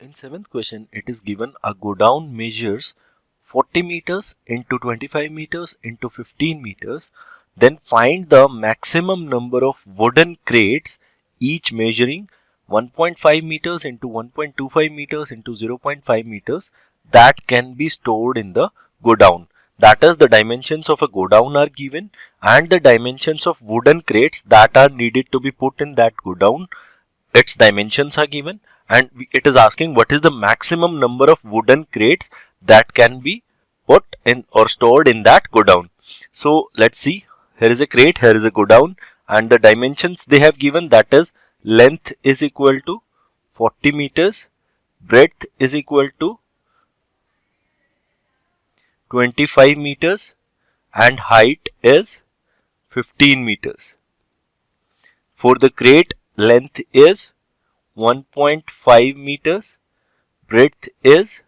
In seventh question, it is given a go down measures 40 meters into 25 meters into 15 meters. Then find the maximum number of wooden crates, each measuring 1.5 meters into 1.25 meters into 0.5 meters, that can be stored in the go down. That is, the dimensions of a go down are given and the dimensions of wooden crates that are needed to be put in that go down, its dimensions are given, and it is asking what is the maximum number of wooden crates that can be put in or stored in that go down. So let's see, here is a crate, here is a go down, and the dimensions they have given, that is length is equal to 40 meters, breadth is equal to 25 meters, and height is 15 meters. For the crate, length is 1.5 meters, breadth is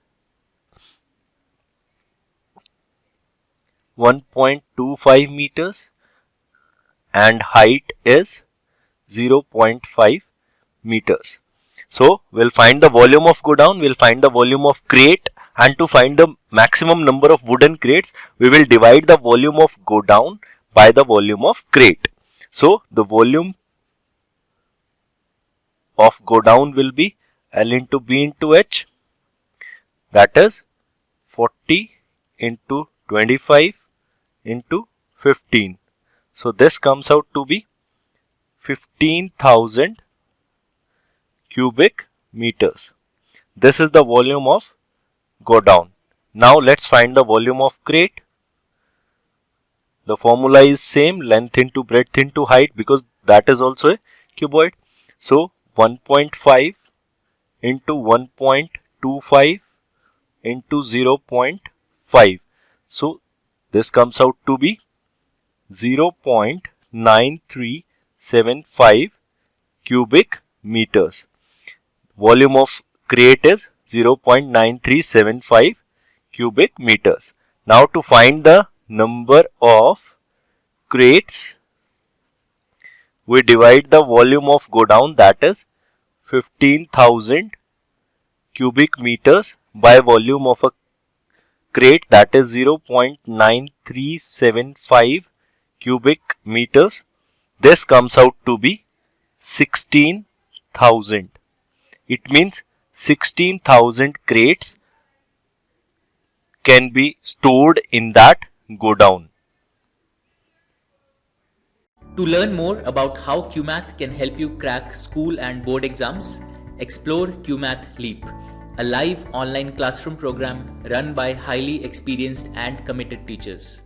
1.25 meters, and height is 0.5 meters. So we'll find the volume of go down, we'll find the volume of crate, and to find the maximum number of wooden crates, we will divide the volume of go down by the volume of crate. So the volume of go down will be L into B into H, that is 40 into 25 into 15. So this comes out to be 15,000 cubic meters. This is the volume of go down. Now let's find the volume of crate. The formula is same, length into breadth into height, because that is also a cuboid. So 1.5 into 1.25 into 0.5. So this comes out to be 0.9375 cubic meters. Volume of crate is 0.9375 cubic meters. Now to find the number of crates, we divide the volume of go down, that is 15,000 cubic meters, by volume of a crate, that is 0.9375 cubic meters. This comes out to be 16,000. It means 16,000 crates can be stored in that go down. To learn more about how QMath can help you crack school and board exams, explore QMath Leap, a live online classroom program run by highly experienced and committed teachers.